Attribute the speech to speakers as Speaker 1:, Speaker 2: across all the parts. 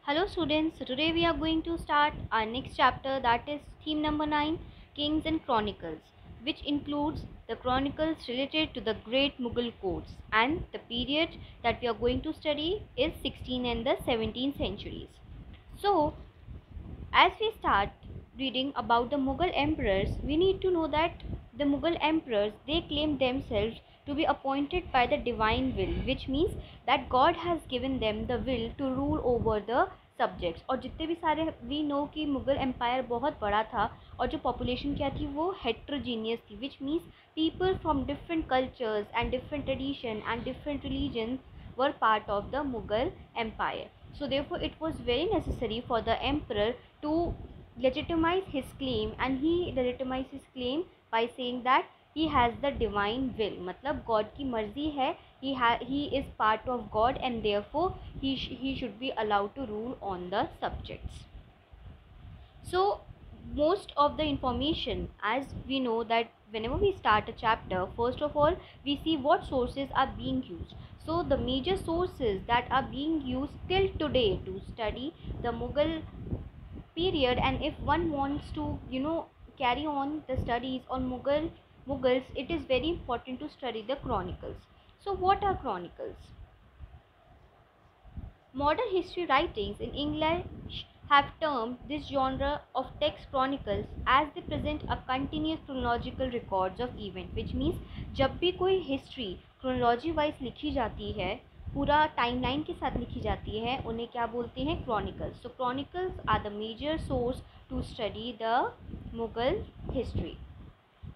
Speaker 1: Hello students, so today we are going to start our next chapter, that is theme number 9, Kings and Chronicles, which includes the chronicles related to the great Mughal courts, and the period that we are going to study is 16th and the 17th centuries. So as we start reading about the Mughal emperors, we need to know that the Mughal emperors, they claim themselves to be appointed by the divine will, which means that God has given them the will to rule over the subjects. और जितने भी सारे we know कि Mughal empire बहुत बड़ा था और जो पॉपुलेशन क्या थी वो हेट्रोजीनियस थी, which means people from different cultures and different tradition and different religion were part of the Mughal empire. So therefore it was very necessary for the emperor to legitimize his claim, and he legitimized his claim by saying that he has the divine will, मतलब God की मर्जी है, he is part of God and therefore he should be allowed to rule on the subjects. So most of the information, as we know that whenever we start a chapter, first of all we see what sources are being used. So the major sources that are being used till today to study the Mughal period, and if one wants to carry on the studies on Mughals, it is very important to study the chronicles. So what are chronicles? Modern history writings in English have termed this genre of text chronicles as they present a continuous chronological records of event, which means जब भी कोई history chronology wise लिखी जाती है, पूरा timeline के साथ लिखी जाती है, उन्हें क्या बोलते हैं? Chronicles. So chronicles are the major source to study the Mughal history.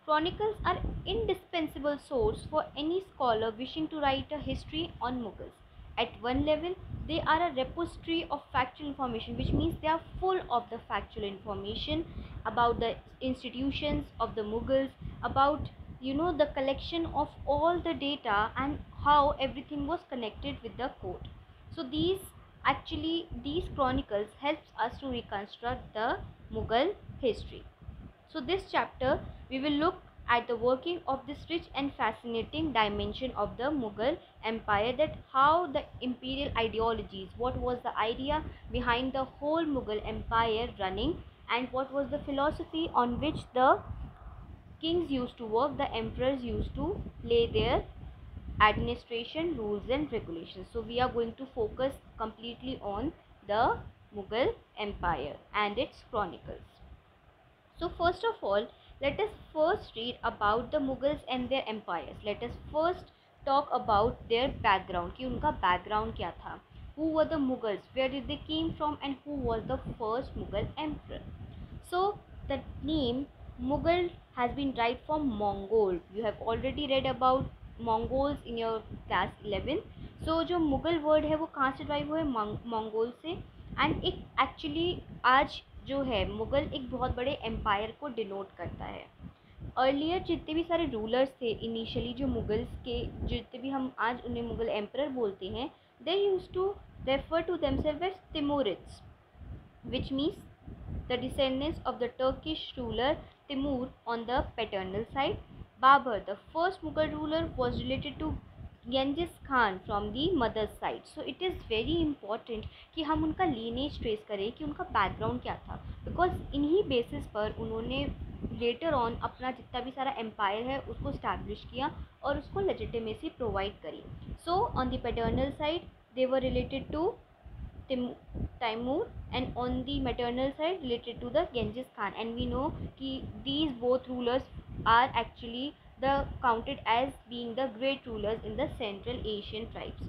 Speaker 1: Chronicles are indispensable source for any scholar wishing to write a history on Mughals. At one level, they are a repository of factual information, which means they are full of the factual information about the institutions of the Mughals, about the collection of all the data and how everything was connected with the court. So these chronicles helps us to reconstruct the Mughal history. So this chapter we will look at the working of this rich and fascinating dimension of the Mughal empire, that how the imperial ideologies, what was the idea behind the whole Mughal empire running, and what was the philosophy on which the kings used to work, the emperors used to lay their administration, rules and regulations. So we are going to focus completely on the Mughal empire and its chronicles. So first of all, let us first read about the Mughals and their empires. Let us first talk about their background, कि उनका background क्या था. Who were the Mughals? Where did they came from? And who was the first Mughal emperor? So the name Mughal has been derived from Mongol. You have already read about Mongols in your class 11. So जो Mughal word है वो कहाँ से derive हुआ है? Mongol से. And it actually आज जो है मुग़ल एक बहुत बड़े एम्पायर को डिनोट करता है. अर्लियर जितने भी सारे रूलर्स थे इनिशियली, जो मुग़ल्स के जितने भी हम आज उन्हें मुग़ल एम्परर बोलते हैं, they used to refer to themselves as Timurids, which means the descendants of the Turkish ruler Timur on the paternal side. Babur, the first Mughal ruler, was related to Genghis Khan from the mother's side. So it is very important कि हम उनका lineage trace करें कि उनका background क्या था, because इन्हीं basis पर उन्होंने later on अपना जितना भी सारा empire है उसको establish किया और उसको legitimacy provide करी. So on the paternal side they were related to Timur, and on the maternal side related to the Genghis Khan, and we know कि these both rulers are actually counted as being the great rulers in the Central Asian tribes.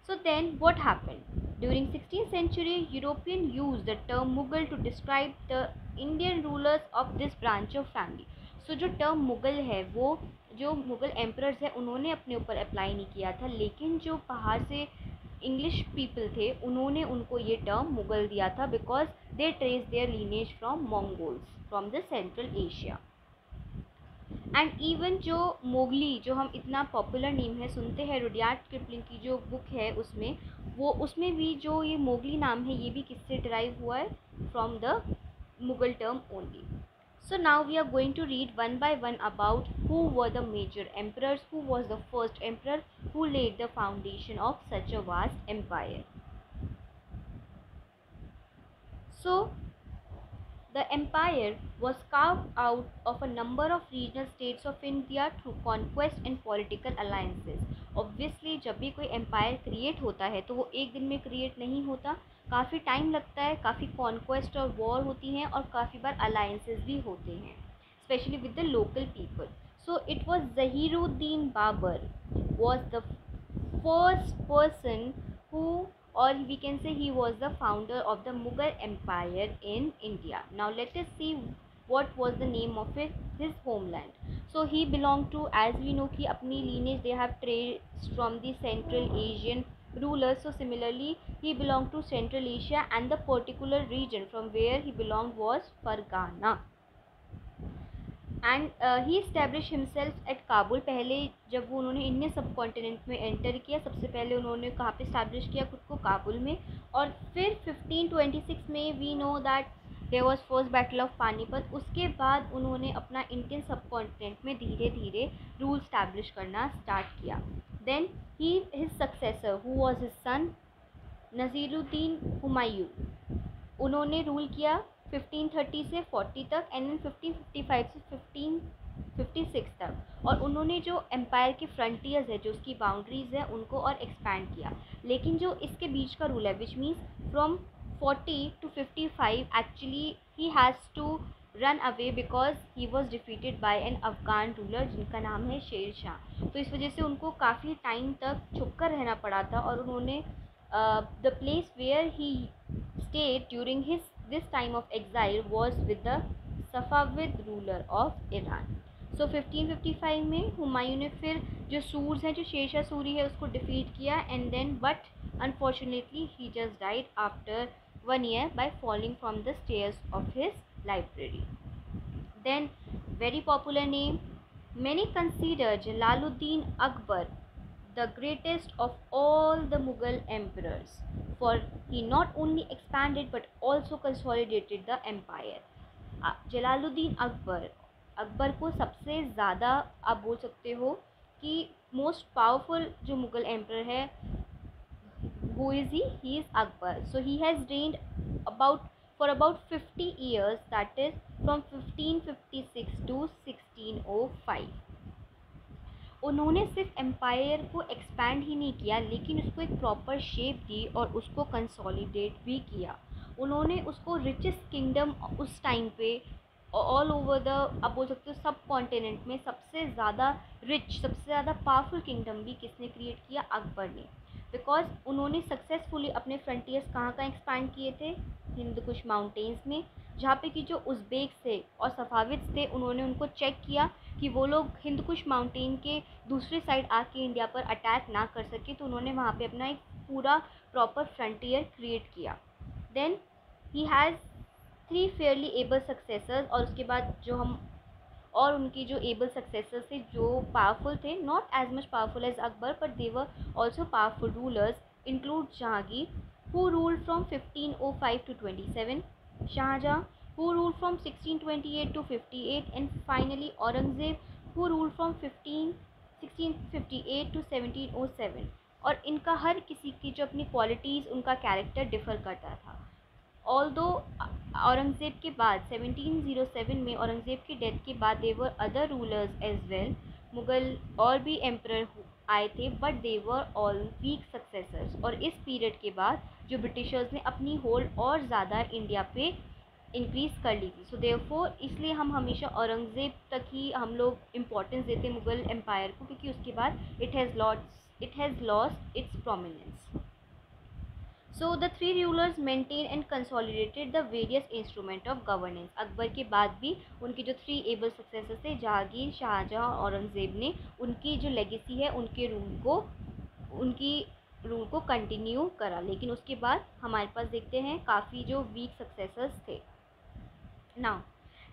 Speaker 1: So then what happened? During 16th century, European used the term Mughal to describe the Indian rulers of this branch of family. So जो term Mughal है वो जो Mughal emperors है उन्होंने अपने ऊपर apply नहीं किया था, लेकिन जो बाहर से इंग्लिश पीपल थे उन्होंने उनको ये टर्म मुग़ल दिया था, because they trace their lineage from Mongols from the Central Asia. And even जो मोगली, जो हम इतना पॉपुलर नेम है सुनते हैं, रुडयार्ड किपलिंग की जो बुक है उसमें भी जो ये मोगली नाम है ये भी किससे डिराइव हुआ है? From the Mughal term only. So now we are going to read one by one about who were the major emperors, who was the first emperor who laid the foundation of such a vast empire. So the empire was carved out of a number of regional states of India through conquest and political alliances. Obviously जब भी कोई empire create होता है तो वो एक दिन में create नहीं होता, काफ़ी टाइम लगता है, काफ़ी conquest और war होती हैं और काफ़ी बार alliances भी होते हैं, especially with the local people. So it was Zahiruddin Babur was the first person who, or we can say he was the founder of the Mughal Empire in India. Now let us see what was the name of his homeland. So he belonged to, as we know कि अपनी lineage they have traced from the Central Asian rulers. So similarly he belonged to Central Asia, and the particular region from where he belonged was Fargana. And he establish himself at Kabul. पहले जब वो उन्होंने Indian सब continent में enter किया, सबसे पहले उन्होंने कहाँ पे इस्टेब्लिश किया खुद को? काबुल में. और फिर 1526 में we know that there was first battle of Panipat. उसके बाद उन्होंने अपना इंडियन सब कॉन्टिनेंट में धीरे धीरे रूल इस्टेब्लिश करना स्टार्ट किया. Then he his successor who was his son Nasiruddin Humayun, उन्होंने रूल किया 1530 से 40 तक एंड देन 1555 से 1556 तक. और उन्होंने जो एम्पायर के फ्रंटियर्स है, जो उसकी बाउंड्रीज है, उनको और एक्सपैंड किया. लेकिन जो इसके बीच का रूल है, which means from 40 to 55, actually he has to run away because he was defeated by an Afghan ruler जिनका नाम है शेर शाह. तो इस वजह से उनको काफ़ी टाइम तक छुप कर रहना पड़ा था. और उन्होंने the place where he stayed during this time of exile was with the Safavid ruler of Iran. So 1555 में हुमायूं ने फिर जो सूर्स हैं, जो शेरशाह सूरी है, उसको डिफीट किया. And then but unfortunately he just died after 1 year by falling from the stairs of his library. Then very popular name, many consider Jalaluddin Akbar the greatest of all the Mughal emperors, for he not only expanded but also consolidated the empire. Jalaluddin Akbar को सबसे ज़्यादा आप बोल सकते हो कि most powerful जो Mughal emperor है, who is he? He is Akbar. So he has reigned for about 50 years, that is from 1556 to 1605. उन्होंने सिर्फ एम्पायर को एक्सपैंड ही नहीं किया, लेकिन उसको एक प्रॉपर शेप दी और उसको कंसोलिडेट भी किया. उन्होंने उसको रिचेस्ट किंगडम उस टाइम पे ऑल ओवर द, आप बोल सकते हो सब कॉन्टिनेंट में सबसे ज़्यादा रिच, सबसे ज़्यादा पावरफुल किंगडम भी किसने क्रिएट किया? अकबर ने. बिकॉज उन्होंने सक्सेसफुली अपने फ्रंटियर्स कहाँ एक्सपैंड किए थे? हिंद कुश माउंटेन्स में, जहाँ पे कि जो उज़्बेक थे और सफ़ाविद्स थे, उन्होंने उनको चेक किया कि वो लोग हिंद कुश माउंटेन के दूसरे साइड आके इंडिया पर अटैक ना कर सके. तो उन्होंने वहाँ पे अपना एक पूरा प्रॉपर फ्रंटियर क्रिएट किया. Then he has 3 fairly able successors. और उसके बाद जो हम और उनकी जो एबल सक्सेसर्स थे, जो पावरफुल थे, not as much powerful as Akbar but they were also powerful rulers, include Jahangir who ruled from 1505 to 27, Shahjahan who ruled from 1628 to 58, and finally Aurangzeb who ruled from 1658 to 1707. और इनका हर किसी की जो अपनी qualities, उनका कैरेक्टर डिफ़र करता था. Although Aurangzeb के बाद 1707 में औरंगज़ेब की डेथ के बाद there were other rulers as well, Mughal और भी एम्परर आए थे, but they were all weak successors. और इस पीरियड के बाद जो ब्रिटिशर्स ने अपनी होल्ड और ज़्यादा इंडिया पे इंक्रीज़ कर ली थी. सो देयरफॉर इसलिए हम हमेशा औरंगज़ेब तक ही हम लोग इम्पोर्टेंस देते हैं मुग़ल एम्पायर को, क्योंकि उसके बाद it has lost its prominence. So the 3 rulers maintained and consolidated the various instrument of governance. Akbar के बाद भी उनके जो 3 एबल सक्सेसर्स थे, जहांगीर, शाहजहां और औरंगज़ेब ने उनकी जो लेगेसी है, उनकी रूल को कंटिन्यू करा. लेकिन उसके बाद हमारे पास देखते हैं काफ़ी जो वीक सक्सेसर्स थे. नाउ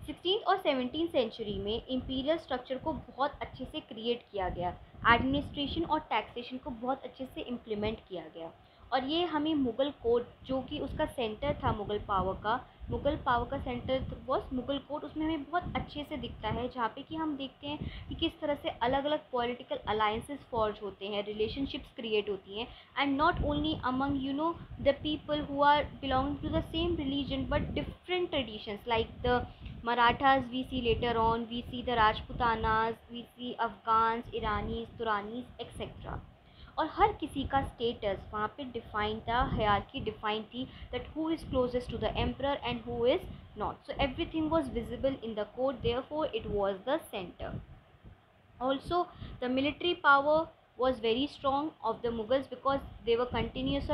Speaker 1: 16th और 17th सेंचुरी में इम्पीरियल स्ट्रक्चर को बहुत अच्छे से क्रिएट किया गया, एडमिनिस्ट्रेशन और टैक्सेशन को बहुत अच्छे से इम्प्लीमेंट किया गया. और ये हमें मुग़ल कोर्ट जो कि उसका सेंटर था मुग़ल पावर का सेंटर वॉज मुग़ल कोर्ट, उसमें हमें बहुत अच्छे से दिखता है, जहाँ पे कि हम देखते हैं कि किस तरह से अलग अलग पॉलिटिकल अलाइंसेस फॉर्ज होते हैं, रिलेशनशिप्स क्रिएट होती हैं, and not only among the people who are belong to the same religion but different traditions, like the Marathas we see later on, we see the Rajputanas, we see Afghans, Iranis, Turanis, etc. और हर किसी का status वहाँ पे define था, hierarchy define थी, that who is closest to the emperor and who is not. So everything was visible in the court, therefore it was the centre. Also, the military power was very strong of the Mughals because they were continuous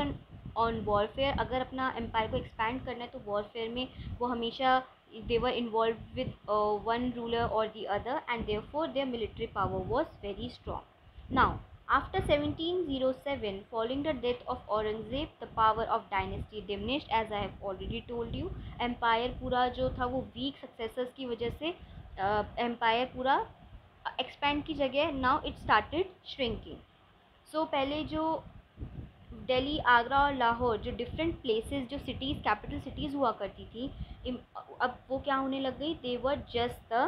Speaker 1: on warfare. अगर अपना empire को expand करना है तो warfare में वो हमेशा they were involved with one ruler or the other, and therefore their military power was very strong. Now, after 1707, following the death of Aurangzeb, the power of dynasty diminished, as I have already told you. Empire पूरा जो था वो weak successors की वजह से empire पूरा expand की जगह नाउ इट स्टार्टेड श्रिंकिंग. सो पहले जो दिल्ली, आगरा और लाहौर जो डिफरेंट प्लेसेस, जो सिटीज़, कैपिटल सिटीज़ हुआ करती थी, अब वो क्या होने लग गई, दे वर जस्ट द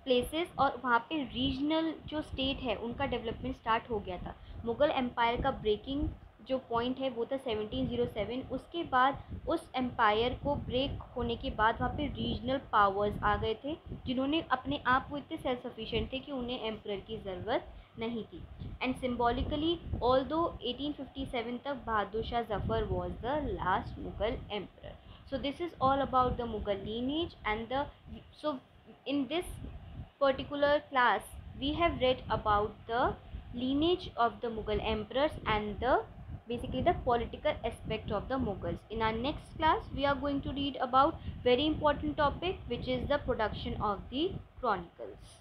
Speaker 1: प्लेसेस, और वहाँ पे रीजनल जो स्टेट है उनका डेवलपमेंट स्टार्ट हो गया था. मुग़ल एम्पायर का ब्रेकिंग जो पॉइंट है वो था 1707. उसके बाद उस एम्पायर को ब्रेक होने के बाद वहाँ पे रीजनल पावर्स आ गए थे, जिन्होंने अपने आप वो इतने सेल्फ सफिशिएंट थे कि उन्हें एम्परर की ज़रूरत नहीं थी. एंड सिम्बॉलिकली ऑल्दो 1857 तक Bahadur Shah Zafar was the last Mughal emperor. So this is all about the Mughal lineage, and so in this particular class we have read about the lineage of the Mughal emperors and basically the political aspect of the Mughals. In our next class we are going to read about very important topic, which is the production of the chronicles.